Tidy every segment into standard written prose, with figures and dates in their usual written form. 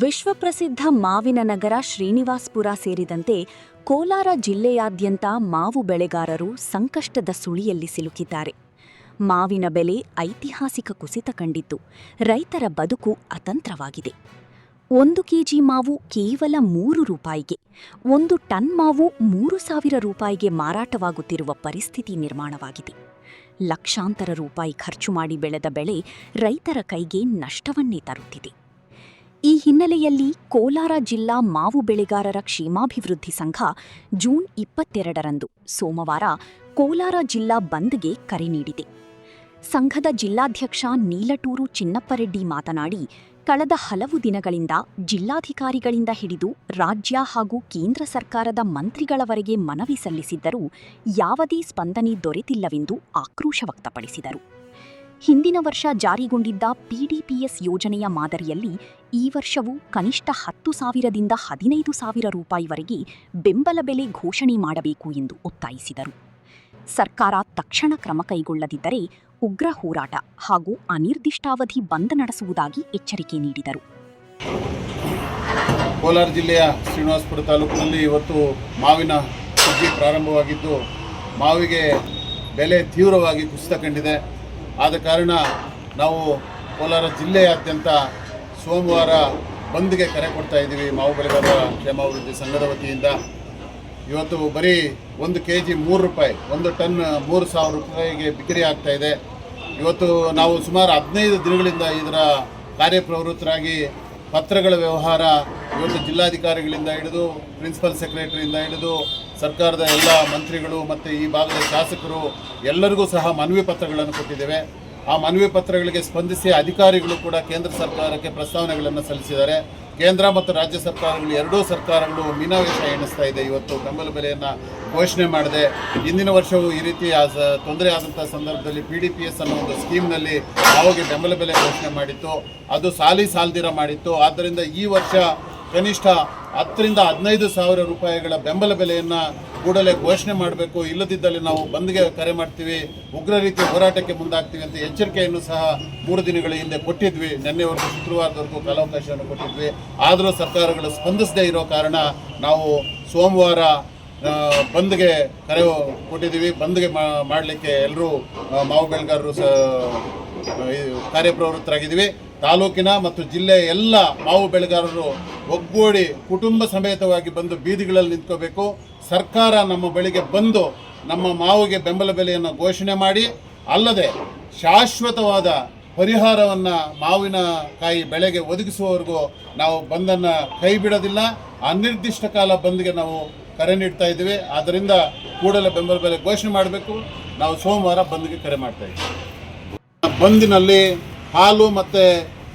ವಿಶ್ವಪ್ರಸಿದ್ಧ ಮಾವಿನ ನಗರ ಶ್ರೀನಿವಾಸ್ಪುರ ಸೇರಿದಂತೆ ಕೋಲಾರ ಜಿಲ್ಲೆಯಾದ್ಯಂತ ಮಾವು ಬೆಳೆಗಾರರು ಸಂಕಷ್ಟದ ಸುಳಿಯಲ್ಲಿ ಸಿಲುಕಿದ್ದಾರೆ. ಮಾವಿನ ಬೆಲೆ ಐತಿಹಾಸಿಕ ಕುಸಿತ ಕಂಡಿದ್ದು, ರೈತರ ಬದುಕು ಅತಂತ್ರವಾಗಿದೆ. 1 ಕೆಜಿ ಮಾವು ಕೇವಲ 3 ರೂಪಾಯಿಗೆ, 1 ಟನ್ ಮಾವು 3,000 ರೂಪಾಯಿಗೆ ಮಾರಾಟವಾಗುತ್ತಿರುವ ಪರಿಸ್ಥಿತಿ ನಿರ್ಮಾಣವಾಗಿದೆ. ಲಕ್ಷಾಂತರ ರೂಪಾಯಿ ಖರ್ಚು ಮಾಡಿ ಬೆಳೆದ ಬೆಳೆ ರೈತರ ಕೈಗೆ ನಷ್ಟವನ್ನೇ ತರುತ್ತಿದೆ. ಈ ಹಿನ್ನೆಲೆಯಲ್ಲಿ ಕೋಲಾರ ಜಿಲ್ಲಾ ಮಾವು ಬೆಳೆಗಾರರ ಕ್ಷೇಮಾಭಿವೃದ್ಧಿ ಸಂಘ ಜೂನ್ 22ರಂದು ಸೋಮವಾರ ಕೋಲಾರ ಜಿಲ್ಲಾ ಬಂದ್ಗೆ ಕರೆ ನೀಡಿದೆ. ಸಂಘದ ಜಿಲ್ಲಾಧ್ಯಕ್ಷ ನೀಲಟೂರು ಚಿನ್ನಪ್ಪರೆಡ್ಡಿ ಮಾತನಾಡಿ, ಕಳೆದ ಹಲವು ದಿನಗಳಿಂದ ಜಿಲ್ಲಾಧಿಕಾರಿಗಳಿಂದ ಹಿಡಿದು ರಾಜ್ಯ ಹಾಗೂ ಕೇಂದ್ರ ಸರ್ಕಾರದ ಮಂತ್ರಿಗಳವರೆಗೆ ಮನವಿ ಸಲ್ಲಿಸಿದ್ದರೂ ಯಾವುದೇ ಸ್ಪಂದನೆ ದೊರೆತಿಲ್ಲವೆಂದು ಆಕ್ರೋಶ ವ್ಯಕ್ತಪಡಿಸಿದರು. ಹಿಂದಿನ ವರ್ಷ ಜಾರಿಗೊಂಡಿದ್ದ ಪಿಡಿಪಿಎಸ್ ಯೋಜನೆಯ ಮಾದರಿಯಲ್ಲಿ ಈ ವರ್ಷವೂ ಕನಿಷ್ಠ 10,000ದಿಂದ 15,000 ರೂಪಾಯಿವರೆಗೆ ಬೆಂಬಲ ಬೆಲೆ ಘೋಷಣೆ ಮಾಡಬೇಕು ಎಂದು ಒತ್ತಾಯಿಸಿದರು. ಸರ್ಕಾರ ತಕ್ಷಣ ಕ್ರಮ ಕೈಗೊಳ್ಳದಿದ್ದರೆ ಉಗ್ರ ಹೋರಾಟ ಹಾಗೂ ಅನಿರ್ದಿಷ್ಟಾವಧಿ ಬಂದ್ ನಡೆಸುವುದಾಗಿ ಎಚ್ಚರಿಕೆ ನೀಡಿದರು. ಕೋಲಾರ ಜಿಲ್ಲೆಯ ಶ್ರೀನಿವಾಸ್ಪುರ ತಾಲೂಕಿನಲ್ಲಿ ಇವತ್ತು ಮಾವಿನ ಸುಗ್ಗಿ ಪ್ರಾರಂಭವಾಗಿದ್ದು, ಮಾವಿಗೆ ಬೆಲೆ ತೀವ್ರವಾಗಿ ಕುಸಿತ ಕಂಡಿದೆ. ಆದ ಕಾರಣ ನಾವು ಕೋಲಾರ ಜಿಲ್ಲೆಯಾದ್ಯಂತ ಸೋಮವಾರ ಬಂದ್ಗೆ ಕರೆ ಕೊಡ್ತಾ ಇದ್ದೀವಿ. ಮಾವು ಬೆಳೆಗಾರರ ಕ್ಷೇಮಾಭಿವೃದ್ಧಿ ಸಂಘದ ವತಿಯಿಂದ ಇವತ್ತು ಬರೀ 1 ಕೆಜಿ 3 ರೂಪಾಯಿ, 1 ಟನ್ 3,000 ರೂಪಾಯಿಗೆ ಬಿಕ್ರಿ ಆಗ್ತಾ ಇದೆ. ಇವತ್ತು ನಾವು ಸುಮಾರು 15 ದಿನಗಳಿಂದ ಇದರ ಕಾರ್ಯಪ್ರವೃತ್ತರಾಗಿ ಪತ್ರಗಳ ವ್ಯವಹಾರ ಇವತ್ತು ಜಿಲ್ಲಾಧಿಕಾರಿಗಳಿಂದ ಹಿಡಿದು ಪ್ರಿನ್ಸಿಪಲ್ ಸೆಕ್ರೆಟರಿಯಿಂದ ಹಿಡಿದು ಸರ್ಕಾರದ ಎಲ್ಲ ಮಂತ್ರಿಗಳು ಮತ್ತು ಈ ಭಾಗದ ಶಾಸಕರು ಎಲ್ಲರಿಗೂ ಸಹ ಮನವಿ ಪತ್ರಗಳನ್ನು ಕೊಟ್ಟಿದ್ದೇವೆ. ಆ ಮನವಿ ಪತ್ರಗಳಿಗೆ ಸ್ಪಂದಿಸಿ ಅಧಿಕಾರಿಗಳು ಕೂಡ ಕೇಂದ್ರ ಸರ್ಕಾರಕ್ಕೆ ಪ್ರಸ್ತಾವನೆಗಳನ್ನು ಸಲ್ಲಿಸಿದ್ದಾರೆ. ಕೇಂದ್ರ ಮತ್ತು ರಾಜ್ಯ ಸರ್ಕಾರಗಳು ಎರಡೂ ಸರ್ಕಾರಗಳು ಮೀನಾವೇಶ ಎಣಿಸ್ತಾ ಇದೆ. ಇವತ್ತು ಬೆಂಬಲ ಬೆಲೆಯನ್ನು ಘೋಷಣೆ ಮಾಡಿದೆ. ಹಿಂದಿನ ವರ್ಷವೂ ಈ ರೀತಿ ತೊಂದರೆ ಆದಂಥ ಸಂದರ್ಭದಲ್ಲಿ PDPS ಅನ್ನೋ ಒಂದು ಸ್ಕೀಮ್ನಲ್ಲಿ ಅವಾಗ ಬೆಂಬಲ ಬೆಲೆ ಘೋಷಣೆ ಮಾಡಿತ್ತು. ಅದು ಸಾಲದಿರ ಮಾಡಿತ್ತು. ಆದ್ದರಿಂದ ಈ ವರ್ಷ ಕನಿಷ್ಠ 10,000ರಿಂದ 15,000 ರೂಪಾಯಿಗಳ ಬೆಂಬಲ ಬೆಲೆಯನ್ನು ಕೂಡಲೇ ಘೋಷಣೆ ಮಾಡಬೇಕು. ಇಲ್ಲದಿದ್ದಲ್ಲಿ ನಾವು ಬಂದ್ಗೆ ಕರೆ ಮಾಡ್ತೀವಿ, ಉಗ್ರ ರೀತಿಯ ಹೋರಾಟಕ್ಕೆ ಮುಂದಾಗ್ತೀವಿ ಅಂತ ಎಚ್ಚರಿಕೆಯನ್ನು ಸಹ 3 ದಿನಗಳ ಹಿಂದೆ ಕೊಟ್ಟಿದ್ವಿ. ನಿನ್ನೆವರೆಗೂ ಶುಕ್ರವಾರದವರೆಗೂ ಕಾಲಾವಕಾಶವನ್ನು ಕೊಟ್ಟಿದ್ವಿ. ಆದರೂ ಸರ್ಕಾರಗಳು ಸ್ಪಂದಿಸದೇ ಇರೋ ಕಾರಣ ನಾವು ಸೋಮವಾರ ಬಂದ್ಗೆ ಕರೆ ಕೊಟ್ಟಿದ್ದೀವಿ. ಬಂದ್ಗೆ ಮಾಡಲಿಕ್ಕೆ ಎಲ್ಲರೂ ಮಾವು ಬೆಳೆಗಾರರು ಕಾರ್ಯಪ್ರವೃತ್ತರಾಗಿದ್ದೀವಿ. ತಾಲೂಕಿನ ಮತ್ತು ಜಿಲ್ಲೆಯ ಎಲ್ಲ ಮಾವು ಬೆಳೆಗಾರರು ಒಗ್ಗೂಡಿ ಕುಟುಂಬ ಸಮೇತವಾಗಿ ಬಂದು ಬೀದಿಗಳಲ್ಲಿ ನಿಂತ್ಕೋಬೇಕು. ಸರ್ಕಾರ ನಮ್ಮ ಬಳಿಗೆ ಬಂದು ನಮ್ಮ ಮಾವಿಗೆ ಬೆಂಬಲ ಬೆಲೆಯನ್ನು ಘೋಷಣೆ ಮಾಡಿ, ಅಲ್ಲದೆ ಶಾಶ್ವತವಾದ ಪರಿಹಾರವನ್ನು ಮಾವಿನಕಾಯಿ ಬೆಳೆಗೆ ಒದಗಿಸುವವರೆಗೂ ನಾವು ಬಂದನ್ನು ಕೈ ಬಿಡೋದಿಲ್ಲ. ಅನಿರ್ದಿಷ್ಟ ಕಾಲ ಬಂದ್ಗೆ ನಾವು ಕರೆ ನೀಡ್ತಾ ಇದ್ದೀವಿ. ಆದ್ದರಿಂದ ಕೂಡಲೇ ಬೆಂಬಲ ಬೆಲೆ ಘೋಷಣೆ ಮಾಡಬೇಕು. ನಾವು ಸೋಮವಾರ ಬಂದ್ಗೆ ಕರೆ ಮಾಡ್ತಾ ಇದ್ದೀವಿ. ಬಂದಿನಲ್ಲಿ ಹಾಲು ಮತ್ತು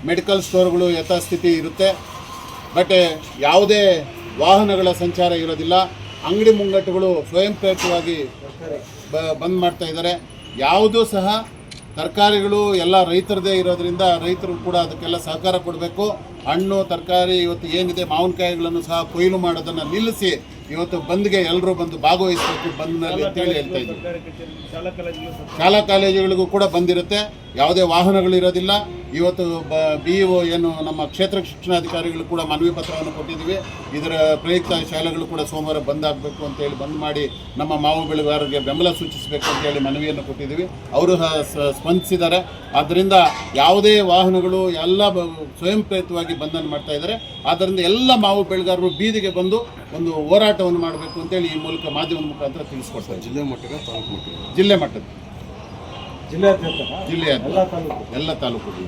ಮೆಡಿಕಲ್ ಸ್ಟೋರ್ಗಳು ಯಥಾಸ್ಥಿತಿ ಇರುತ್ತೆ. ಬಟ್ ಯಾವುದೇ ವಾಹನಗಳ ಸಂಚಾರ ಇರೋದಿಲ್ಲ. ಅಂಗಡಿ ಮುಂಗಟ್ಟುಗಳು ಸ್ವಯಂ ಪ್ರೇರಿತವಾಗಿ ಬಂದ್ ಮಾಡ್ತಾ ಇದ್ದಾರೆ. ಯಾವುದೂ ಸಹ ತರಕಾರಿಗಳು ಎಲ್ಲ ರೈತರದೇ ಇರೋದ್ರಿಂದ ರೈತರು ಕೂಡ ಅದಕ್ಕೆಲ್ಲ ಸಹಕಾರ ಕೊಡಬೇಕು. ಹಣ್ಣು ತರಕಾರಿ ಇವತ್ತು ಏನಿದೆ ಮಾವಿನಕಾಯಿಗಳನ್ನು ಸಹ ಕೊಯ್ಲು ಮಾಡೋದನ್ನು ನಿಲ್ಲಿಸಿ ಇವತ್ತು ಬಂದ್ಗೆ ಎಲ್ಲರೂ ಬಂದು ಭಾಗವಹಿಸಬೇಕು ಬಂದ್ನಲ್ಲಿ ಅಂತೇಳಿ ಹೇಳ್ತಾ ಇದ್ದೀವಿ. ಶಾಲಾ ಕಾಲೇಜುಗಳಿಗೂ ಕೂಡ ಬಂದಿರುತ್ತೆ. ಯಾವುದೇ ವಾಹನಗಳಿರೋದಿಲ್ಲ. ಇವತ್ತು BEO ಏನು ನಮ್ಮ ಕ್ಷೇತ್ರ ಶಿಕ್ಷಣಾಧಿಕಾರಿಗಳು ಕೂಡ ಮನವಿ ಪತ್ರವನ್ನು ಕೊಟ್ಟಿದ್ದೀವಿ. ಇದರ ಪ್ರಯುಕ್ತ ಶಾಲೆಗಳು ಕೂಡ ಸೋಮವಾರ ಬಂದಾಗಬೇಕು ಅಂತೇಳಿ ಬಂದ್ ಮಾಡಿ ನಮ್ಮ ಮಾವು ಬೆಳೆಗಾರರಿಗೆ ಬೆಂಬಲ ಸೂಚಿಸಬೇಕು ಅಂತೇಳಿ ಮನವಿಯನ್ನು ಕೊಟ್ಟಿದ್ದೀವಿ. ಅವರು ಸ್ಪಂದಿಸಿದ್ದಾರೆ. ಆದ್ದರಿಂದ ಯಾವುದೇ ವಾಹನಗಳು ಎಲ್ಲ ಸ್ವಯಂ ಪ್ರೇರಿತವಾಗಿ ಬಂದನ್ನು ಮಾಡ್ತಾ ಇದ್ದಾರೆ. ಆದ್ದರಿಂದ ಎಲ್ಲ ಮಾವು ಬೆಳೆಗಾರರು ಬೀದಿಗೆ ಬಂದು ಒಂದು ಹೋರಾಟವನ್ನು ಮಾಡಬೇಕು ಅಂತೇಳಿ ಈ ಮೂಲಕ ಮಾಧ್ಯಮದ ಮುಖಾಂತರ ತಿಳಿಸ್ಕೊಡ್ತಾರೆ. ಜಿಲ್ಲೆ ಮಟ್ಟದ ತಾಲೂಕು ಮಟ್ಟದ ಜಿಲ್ಲೆ ಮಟ್ಟದ ಎಲ್ಲ ತಾಲೂಕುಗಳು.